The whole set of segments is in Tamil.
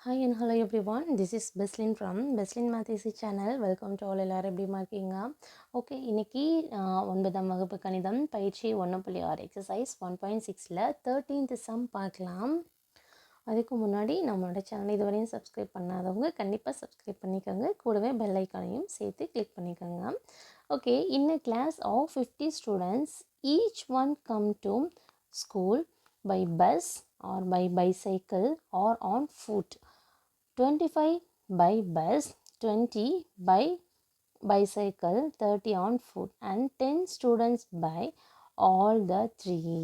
Hi and hello everyone. This is Beslin from Beslin Math Easy channel. Welcome to all எல்லாரும் எப்படிமா இருக்கீங்க? ஓகே, இன்னைக்கு 9ஆம் வகுப்பு கணிதம் பயிற்சி 1.6 எக்ஸசைஸ் 1.6ல 13th சம் பார்க்கலாம். அதுக்கு முன்னாடி நம்மளோட சேனல் இதுவரையும் சப்ஸ்கிரைப் பண்ணாதவங்க கண்டிப்பாக சப்ஸ்கிரைப் பண்ணிக்கோங்க. கூடவே பெல் ஐக்கானையும் சேர்த்து கிளிக் பண்ணிக்கோங்க. Okay, in a class of 50 students, each one come to school by bus or by bicycle or on foot. 25 by bus, 20 by bicycle, 30 on foot, and 10 students by all the three.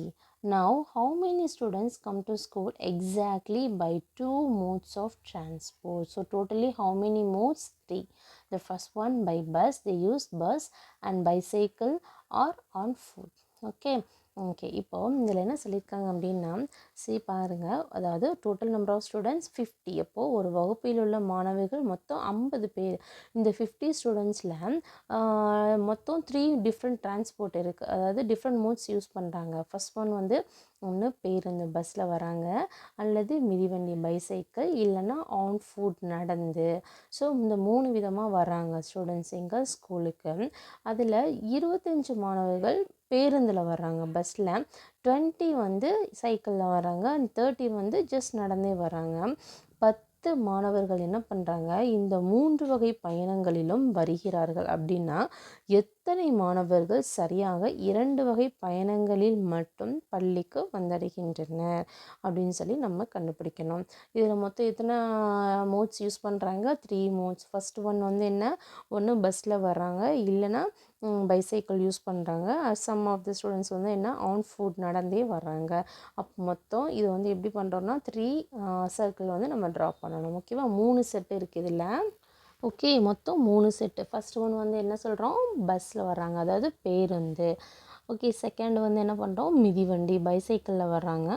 Now, how many students come to school exactly by two modes of transport? So, totally how many modes? Three. The first one by bus, they use bus, and bicycle or on foot. Okay. Okay, இப்போ இதில் என்ன சொல்லியிருக்காங்க அப்படின்னா, சரி பாருங்கள், அதாவது டோட்டல் நம்பர் ஆஃப் ஸ்டூடெண்ட்ஸ் 50. அப்போது ஒரு வகுப்பில் உள்ள மாணவர்கள் மொத்தம் 50 பேர். இந்த 50 ஸ்டூடெண்ட்ஸில் மொத்தம் 3 டிஃப்ரெண்ட் டிரான்ஸ்போர்ட் இருக்குது, அதாவது டிஃப்ரெண்ட் மோட்ஸ் யூஸ் பண்ணுறாங்க. ஃபர்ஸ்ட் ஒன் வந்து ஒன்று பேருந்து பஸ்ஸில் வராங்க, அல்லது மிதிவண்டி பைசைக்கிள், இல்லைன்னா ஆன் ஃபுட் நடந்து. ஸோ இந்த 3 விதமாக வராங்க ஸ்டூடெண்ட்ஸ் எங்கள் ஸ்கூலுக்கு. அதில் 25 மாணவர்கள் பேருந்தில் வர்றாங்க பஸ்ஸில், 20 வந்து சைக்கிளில் வராங்க, 30 வந்து ஜஸ்ட் நடந்தே வராங்க. 10 மாணவர்கள் என்ன பண்ணுறாங்க, இந்த 3 வகை பயணங்களிலும் வருகிறார்கள். அப்படின்னா எத்தனை மாணவர்கள் சரியாக 2 வகை பயணங்களில் மட்டும் பள்ளிக்கு வந்தடைகின்றனர் அப்படின்னு சொல்லி நம்ம கண்டுபிடிக்கணும். இதில் மொத்தம் எத்தனை மோட்ஸ் யூஸ் பண்ணுறாங்க? 3 மோட்ஸ். ஃபர்ஸ்ட் ஒன் வந்து என்ன, ஒன்று பஸ்ஸில் வர்றாங்க, இல்லைன்னா பைசைக்கிள் யூஸ் பண்ணுறாங்க. சம் ஆஃப் த ஸ்டூடெண்ட்ஸ் வந்து என்ன, ஆன் ஃபுட் நடந்தே வர்றாங்க. அப்போ மொத்தம் இது வந்து எப்படி பண்ணுறோன்னா 3 சர்க்கிள் வந்து நம்ம ட்ரா பண்ணணும். ஓகேவா, 3 செட்டு இருக்குது இதில். ஓகே, மொத்தம் 3 செட்டு. ஃபர்ஸ்ட் ஒன் வந்து என்ன சொல்கிறோம், பஸ்ஸில் வர்றாங்க, அதாவது பேருந்து. ஓகே, செகண்ட் வந்து என்ன பண்ணுறோம், மிதிவண்டி பைசைக்கிளில் வர்றாங்க.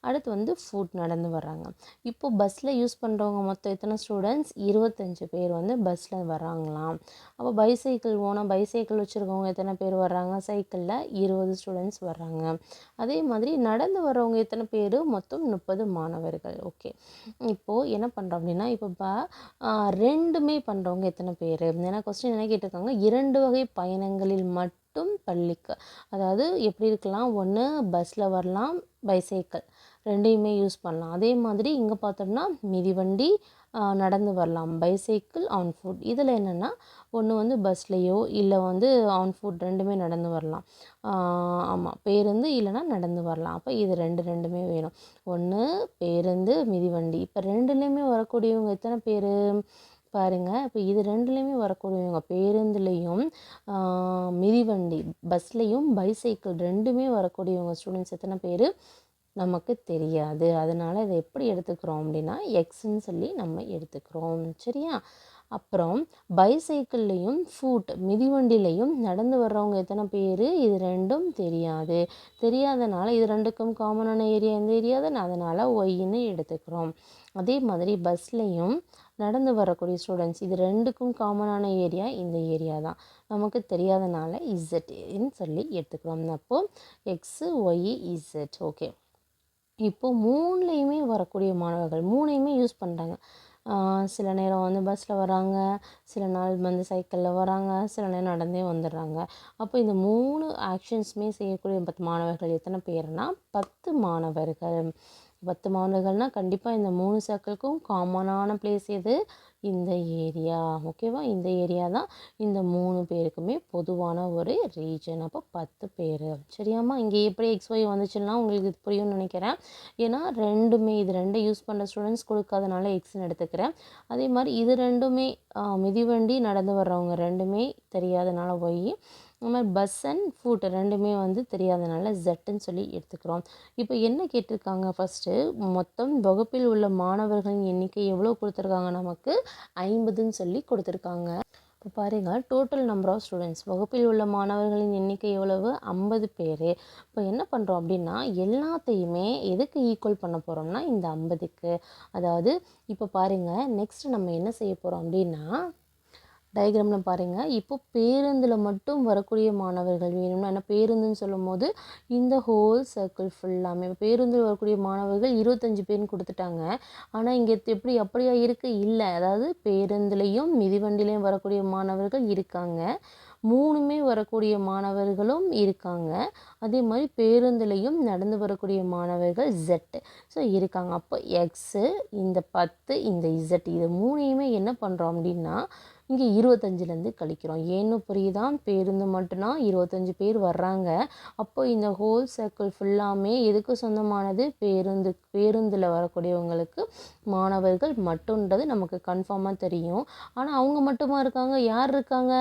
அடுத்து வந்து ஃபுட் நடந்து வர்றாங்க. இப்போது பஸ்ஸில் யூஸ் பண்ணுறவங்க மொத்தம் எத்தனை ஸ்டூடெண்ட்ஸ், 25 பேர் வந்து பஸ்ஸில் வர்றாங்களாம். அப்போ பைசைக்கிள் ஓனாக பைசைக்கிள் வச்சுருக்கவங்க எத்தனை பேர் வர்றாங்க, சைக்கிளில் 20 ஸ்டூடெண்ட்ஸ் வர்றாங்க. அதே மாதிரி நடந்து வர்றவங்க எத்தனை பேர், மொத்தம் 30 மாணவர்கள். ஓகே, இப்போது என்ன பண்ணுறோம் அப்படின்னா, இப்போ ரெண்டுமே பண்ணுறவங்க எத்தனை பேர், ஏன்னா கொஸ்டின் என்ன கேட்டிருக்காங்க, 2 வகை பயணங்களில் மட்டும் பள்ளிக்கு, அதாவது எப்படி இருக்கலாம், ஒன்று பஸ்ஸில் வரலாம், பைசைக்கிள் ரெண்டையுமே யூஸ் பண்ணலாம். அதே மாதிரி இங்கே பார்த்தோம்னா மிதிவண்டி நடந்து வரலாம், பைசைக்கிள் ஆன் ஃபுட். இதில் என்னென்னா ஒன்று வந்து பஸ்லேயோ இல்லை வந்து ஆன் ஃபுட் ரெண்டுமே நடந்து வரலாம். ஆமாம், பேருந்து இல்லைன்னா நடந்து வரலாம். அப்போ இது ரெண்டுமே வேணும். ஒன்று பேருந்து, மிதிவண்டி. இப்போ ரெண்டுலேயுமே வரக்கூடியவங்க எத்தனை பேர் பாருங்கள். இப்போ இது ரெண்டுலேயுமே வரக்கூடியவங்க, பேருந்துலேயும் மிதிவண்டி பஸ்லேயும் பைசைக்கிள் ரெண்டுமே வரக்கூடியவங்க ஸ்டூடெண்ட்ஸ் எத்தனை பேர் நமக்கு தெரியாது. அதனால் இதை எப்படி எடுத்துக்கிறோம் அப்படின்னா எக்ஸ்ன்னு சொல்லி நம்ம எடுத்துக்கிறோம். சரியா, அப்புறம் பைசைக்கிள்லேயும் ஃபுட் மிதிவண்டிலையும் நடந்து வர்றவங்க எத்தனை பேர், இது ரெண்டும் தெரியாது. தெரியாதனால இது ரெண்டுக்கும் காமனான ஏரியா எந்த ஏரியா தான், அதனால் ஒய்ன்னு எடுத்துக்கிறோம். அதே மாதிரி பஸ்லேயும் நடந்து வரக்கூடிய ஸ்டூடெண்ட்ஸ், இது ரெண்டுக்கும் காமனான ஏரியா இந்த ஏரியா தான், நமக்கு தெரியாதனால இசட்ன்னு சொல்லி எடுத்துக்கிறோம். அப்போது எக்ஸு ஒய் இசட். ஓகே, இப்போது 3லேயுமே வரக்கூடிய மாணவர்கள் 3யுமே யூஸ் பண்ணுறாங்க. சில நேரம் வந்து பஸ்ஸில் வராங்க, சில நாள் வந்து சைக்கிளில் வராங்க, சில நேரம் நடந்தே வந்துடுறாங்க. அப்போ இந்த 3 ஆக்ஷன்ஸுமே செய்யக்கூடிய 10 மாணவர்கள் எத்தனை பேர்னா 10 மாணவர்கள். 10 மாணவர்கள்னால் கண்டிப்பாக இந்த 3 சர்க்கிளுக்கும் காமனான பிளேஸ் எது, இந்த ஏரியா. ஓகேவா, இந்த ஏரியா தான் இந்த 3 பேருக்குமே பொதுவான ஒரு ரீஜன். அப்போ 10 பேர். சரியாம்மா, இங்கே எப்படி XY வந்துச்சுன்னா உங்களுக்கு இது புரியும்னு நினைக்கிறேன். ஏன்னா ரெண்டுமே இது ரெண்டு யூஸ் பண்ணுற ஸ்டூடெண்ட்ஸ் கொடுக்காதனால எக்ஸ்ன்னு எடுத்துக்கிறேன். அதே மாதிரி இது ரெண்டுமே மிதிவண்டி நடந்து வர்றவங்க ரெண்டுமே தெரியாதனால ஒய். அது மாதிரி பஸ் அண்ட் ஃபுட் ரெண்டுமே வந்து தெரியாதனால ஜெட்டுன்னு சொல்லி எடுத்துக்கிறோம். இப்போ என்ன கேட்டிருக்காங்க, ஃபஸ்ட்டு மொத்தம் வகுப்பில் உள்ள மாணவர்களின் எண்ணிக்கை எவ்வளோ கொடுத்துருக்காங்க, நமக்கு 50ன்னு சொல்லி கொடுத்துருக்காங்க. இப்போ பாருங்கள், டோட்டல் நம்பர் ஆஃப் ஸ்டூடெண்ட்ஸ் வகுப்பில் உள்ள மாணவர்களின் எண்ணிக்கை எவ்வளவு, 50 பேர். இப்போ என்ன பண்ணுறோம் அப்படின்னா எல்லாத்தையுமே எதுக்கு ஈக்குவல் பண்ண போகிறோம்னா இந்த 50க்கு. அதாவது இப்போ பாருங்கள், நெக்ஸ்ட் நம்ம என்ன செய்ய போகிறோம் அப்படின்னா டயக்ராமில் பாருங்கள். இப்போ பேருந்தில் மட்டும் வரக்கூடிய மாணவர்கள் வேணும்னா, ஏன்னா பேருந்துன்னு சொல்லும்போது இந்த ஹோல் சர்க்கிள் ஃபுல்லாமே பேருந்தில் வரக்கூடிய மாணவர்கள் 25 பேர்னு கொடுத்துட்டாங்க. ஆனால் இங்கே எப்படி அப்படியா இருக்குது? இல்லை. அதாவது பேருந்துலேயும் மிதிவண்டிலையும் வரக்கூடிய மாணவர்கள் இருக்காங்க, 3மே வரக்கூடிய மாணவர்களும் இருக்காங்க. அதே மாதிரி பேருந்துலையும் நடந்து வரக்கூடிய மாணவர்கள் Z ஸோ இருக்காங்க. அப்போ எக்ஸு, இந்த 10, இந்த Z இது 3யுமே என்ன பண்ணுறோம் அப்படின்னா இங்கே 25லேருந்து கழிக்கிறோம். ஏன்னு புரியுதா? பேருந்து மட்டும்தான் 25 பேர் வர்றாங்க. அப்போ இந்த ஹோல் சர்க்கிள் ஃபுல்லாமே எதுக்கு சொந்தமானது? பேருந்தில் வரக்கூடியவங்களுக்கு மாணவர்கள் மட்டுன்றது நமக்கு கன்ஃபார்மாக தெரியும். ஆனால் அவங்க மட்டுமா இருக்காங்க? யார் இருக்காங்க?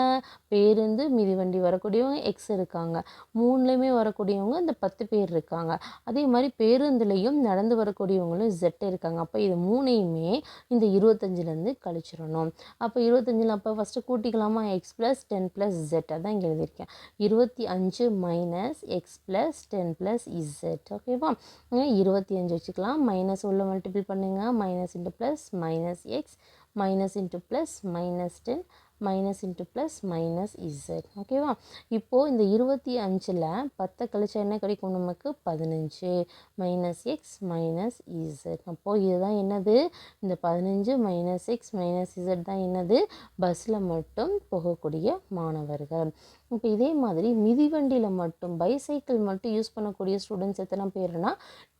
பேருந்து மிதிவண்டி வரக்கூடியவங்க எக்ஸ் இருக்காங்க, 3லேயுமே வரக்கூடியவங்க இந்த 10 பேர் இருக்காங்க. அதே மாதிரி பேருந்துலேயும் நடந்து வரக்கூடியவங்களும் Z இருக்காங்க. அப்போ இது 3யுமே இந்த 25லேருந்து கழிச்சிடணும். அப்போ 25 அப்போ ஃபஸ்ட்டு கூட்டிக்கலாமா? எக்ஸ் ப்ளஸ் 10 ப்ளஸ் Z அதான் இங்கே எழுதியிருக்கேன். 25 minus X plus 10 plus Z. ஓகேவா? 25 வச்சுக்கலாம். மைனஸ் உள்ள மல்டிபிள் பண்ணுங்கள். Minus into plus minus X minus into plus minus 10 minus into plus minus Z. ஓகேவா? இப்போது இந்த 25ல் 10 கழிச்சா என்ன கிடைக்கும் நமக்கு? 15 மைனஸ் எக்ஸ் மைனஸ் Z. அப்போது இதுதான் என்னது? இந்த 15 மைனஸ் எக்ஸ் மைனஸ் Z தான் என்னது? பஸ்ஸில் மட்டும் போகக்கூடிய மாணவர்கள். இப்போ இதே மாதிரி மிதிவண்டியில் மட்டும் பைசைக்கிள் மட்டும் யூஸ் பண்ணக்கூடிய ஸ்டூடெண்ட்ஸ் எத்தனை பேர்னா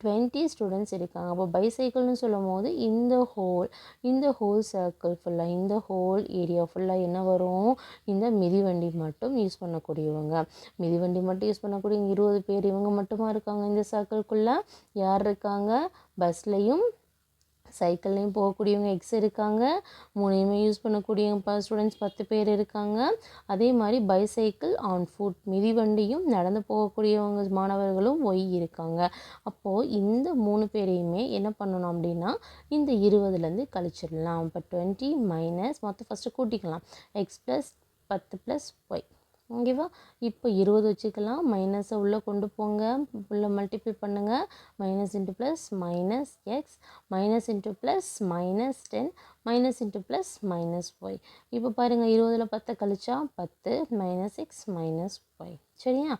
20 ஸ்டூடெண்ட்ஸ் இருக்காங்க. அப்போ பைசைக்கிள்னு சொல்லும் போது இந்த ஹோல் சர்க்கிள் ஃபுல்லாக, இந்த ஹோல் ஏரியா ஃபுல்லாக என்ன வரும்? இந்த மிதிவண்டி மட்டும் யூஸ் பண்ணக்கூடியவங்க. மிதிவண்டி மட்டும் யூஸ் பண்ணக்கூடிய 20 பேர் இவங்க மட்டுமா இருக்காங்க. இந்த சர்க்கிள்குள்ளே யார் இருக்காங்க? பஸ்லையும் சைக்கிள்லையும் போகக்கூடியவங்க எக்ஸ் இருக்காங்க, 3யுமே யூஸ் பண்ணக்கூடியவங்க ஸ்டூடெண்ட்ஸ் 10 பேர் இருக்காங்க. அதே மாதிரி பைசைக்கிள் ஆன் ஃபுட் மிதிவண்டியும் நடந்து போகக்கூடியவங்க மாணவர்களும் ஒய் இருக்காங்க. அப்போது இந்த 3 பேரையுமே என்ன பண்ணணும் அப்படின்னா இந்த 20லேருந்து கழிச்சிடலாம். இப்போ 20 மைனஸ் மொத்தம் ஃபஸ்ட்டு கூட்டிக்கலாம். X plus 10 plus Y. ஓகேவா? இப்போ 20 வச்சுக்கலாம். மைனஸை உள்ளே கொண்டு போங்க, உள்ளே மல்டிபிள் பண்ணுங்கள். Minus into plus minus X minus into plus minus 10 minus into plus minus Y. இப்போ பாருங்கள், 20ல் 10 கழிச்சா 10 மைனஸ் எக்ஸ் மைனஸ் ஒய். சரியா?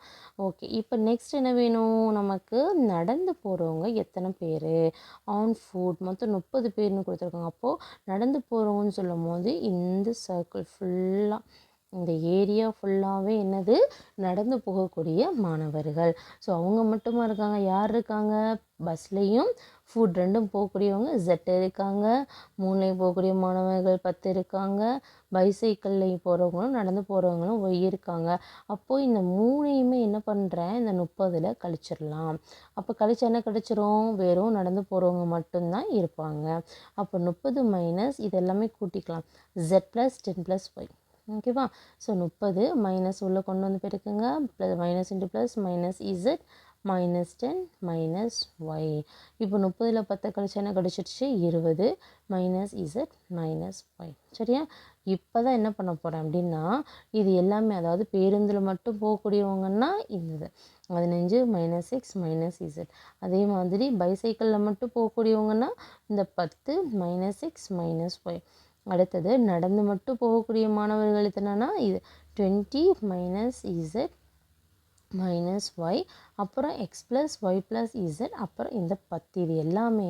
ஓகே. இப்போ நெக்ஸ்ட் என்ன வேணும் நமக்கு? நடந்து போகிறவங்க எத்தனை பேர்? ஆன் ஃபுட் மொத்தம் 30 பேர்னு கொடுத்துருக்காங்க. அப்போது நடந்து போகிறவங்கன்னு சொல்லும் போது இந்த சர்க்கிள் ஃபுல்லாக, இந்த ஏரியா ஃபுல்லாகவே என்னது? நடந்து போகக்கூடிய மாணவர்கள். ஸோ அவங்க மட்டுமா இருக்காங்க? யார் இருக்காங்க? பஸ்லேயும் ஃபுட் ரெண்டும் போகக்கூடியவங்க Z இருக்காங்க, 3லேயும் போகக்கூடிய மாணவர்கள் 10 இருக்காங்க, பைசைக்கிள்லையும் போகிறவங்களும் நடந்து போகிறவங்களும் ஒய் இருக்காங்க. அப்போது இந்த 3யுமே என்ன பண்ணுறேன்? இந்த 30ல் கழிச்சிடலாம். அப்போ கழிச்சா என்ன கிடச்சிரும்? வெறும் நடந்து போகிறவங்க மட்டும்தான் இருப்பாங்க. அப்போ 30 மைனஸ் இது எல்லாமே கூட்டிக்கலாம். Z plus 10 plus Y. ஓகேவா? ஸோ 30 மைனஸ் உள்ளே கொண்டு வந்து பெருக்குங்க. Plus minus into plus minus Z minus 10 minus Y. இப்போ 30ல் 10 கழிச்சா என்ன கிடச்சிருச்சு? 20 மைனஸ் Z மைனஸ் ஒய். சரியா? இப்போ தான் என்ன பண்ண போகிறேன் அப்படின்னா இது எல்லாமே, அதாவது பேருந்தில் மட்டும் போகக்கூடியவங்கன்னா இந்த 15 மைனஸ் எக்ஸ் மைனஸ் Z. அதே மாதிரி பைசைக்கிளில் மட்டும் போகக்கூடியவங்கன்னா இந்த 10 மைனஸ் எக்ஸ் மைனஸ் ஒய். அடுத்தது நடந்து மட்டும் போகக்கூடிய மாணவர்கள் எத்தனைனா இது 20 மைனஸ் Z மைனஸ் ஒய், அப்புறம் X plus Y plus Z, அப்புறம் இந்த 10. இது எல்லாமே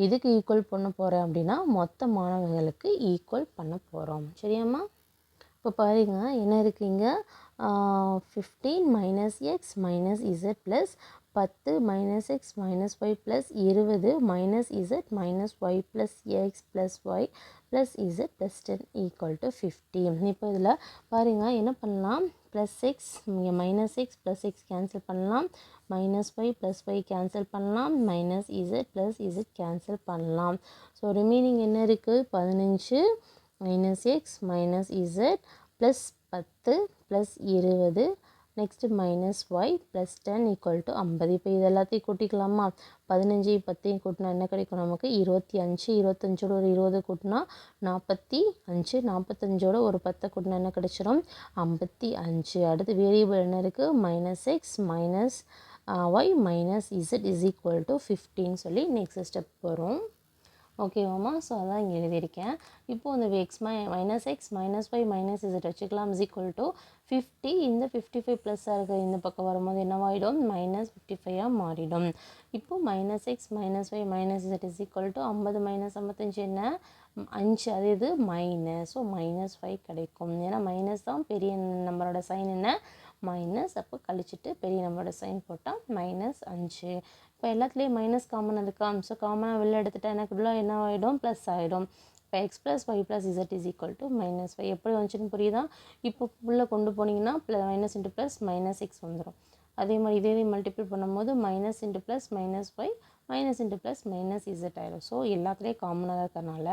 எதுக்கு ஈக்குவல் பண்ண போகிறேன் அப்படின்னா மொத்த மாணவர்களுக்கு ஈக்குவல் பண்ண போகிறோம். சரியாம்மா? இப்போ பாருங்க என்ன இருக்குங்க? 15 minus X minus Z plus 10 minus X minus Y plus 20 minus Z minus Y plus X plus Y plus Z plus 10 equal to 50. இப்போ இதில் பாருங்கள் என்ன பண்ணலாம்? ப்ளஸ் எக்ஸ், இங்கே minus X plus X cancel பண்ணலாம், minus Y plus Y cancel பண்ணலாம், minus Z plus Z cancel பண்ணலாம். ஸோ ரிமைனிங் என்ன இருக்குது? 15 minus X minus Z plus 10 plus 20 next minus Y plus 10 equal to 50. இப்போ இது எல்லாத்தையும் கூட்டிக்கலாமா? 15 10 கூட்டினா என்ன கிடைக்கும் நமக்கு? 25. 25ஓட ஒரு 20 கூட்டினா 45. 45ஓட ஒரு 10 கூட்டினா என்ன கிடைச்சிடும்? 55. அடுத்து வேரியபிள் என்ன இருக்குது? Minus X minus Y minus Z is equal to 15 சொல்லி நெக்ஸ்ட் ஸ்டெப் வரும். ஓகேவாம்மா? ஸோ அதான் இங்கே எழுதியிருக்கேன். இப்போது இந்த X X minus Y minus Z வச்சுக்கலாம் இஸ் ஈக்குவல் டு 50. இந்த 55 ப்ளஸ்ஸாக இருக்கிற இந்த பக்கம் வரும்போது என்னவாயிடும்? -55ஆக மாறிடும். இப்போது X minus Y minus Z is equal to 50 minus 55 என்ன? 5. அது இது மைனஸ். ஸோ -5 கிடைக்கும். ஏன்னா மைனஸ் தான் பெரிய நம்பரோட சைன் என்ன? மைனஸ். அப்போ கழிச்சிட்டு பெரிய நம்பரோட சைன் போட்டால் -5. இப்போ எல்லாத்துலேயும் மைனஸ் காமன் இருக்கா? ஸோ காமனாக வெளில எடுத்துட்டா எனக்குள்ள என்ன ஆகிடும்? ப்ளஸ் ஆகிடும். இப்போ X plus Y plus Z is equal to -5. எப்படி வந்துச்சுன்னு புரியுதா? இப்போ உள்ளே கொண்டு போனீங்கன்னா மைனஸ் இன்ட்டு ப்ளஸ் -6 வந்துடும். அதே மாதிரி இதே மல்டிபிள் பண்ணும்போது minus into plus -y minus into plus -z ஆகிடும். ஸோ எல்லாத்துலேயும் காமனாக இருக்கிறனால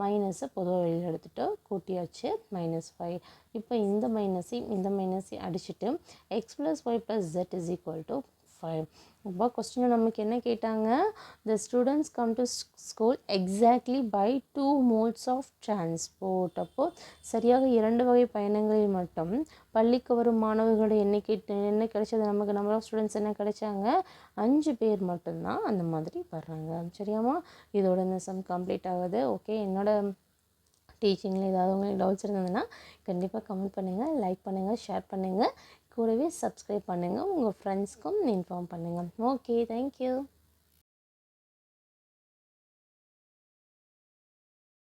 மைனஸை பொதுவாக வெளியில் எடுத்துகிட்டு கூட்டியாச்சு -5. இப்போ இந்த மைனஸையும் அடிச்சுட்டு X plus Y plus z is equal to 5. இப்போ கொஸ்டினில் நமக்கு என்ன கேட்டாங்க? The students come to school exactly by 2 modes of transport. அப்போது சரியாக 2 வகை பயணங்களில் மட்டும் பள்ளிக்கு வரும் மாணவர்களோட எண்ணிக்கை என்ன கிடைச்சது நமக்கு? நம்பர் ஆஃப் ஸ்டூடெண்ட்ஸ் என்ன கிடைச்சாங்க? 5 பேர் மட்டும்தான் அந்த மாதிரி வர்றாங்க. சரியாம்மா? இதோட இந்த சம் கம்ப்ளீட் ஆகுது. ஓகே, என்னோட டீச்சிங்கில் ஏதாவது உங்களுக்கு டவுட்ஸ் இருந்ததுன்னா கண்டிப்பாக கமெண்ட் பண்ணுங்கள், லைக் பண்ணுங்கள், ஷேர் பண்ணுங்கள். கூடவே சப்ஸ்கிரைப் பண்ணுங்கள். உங்கள் ஃப்ரெண்ட்ஸ்க்கும் இன்ஃபார்ம் பண்ணுங்கள். Okay, thank you.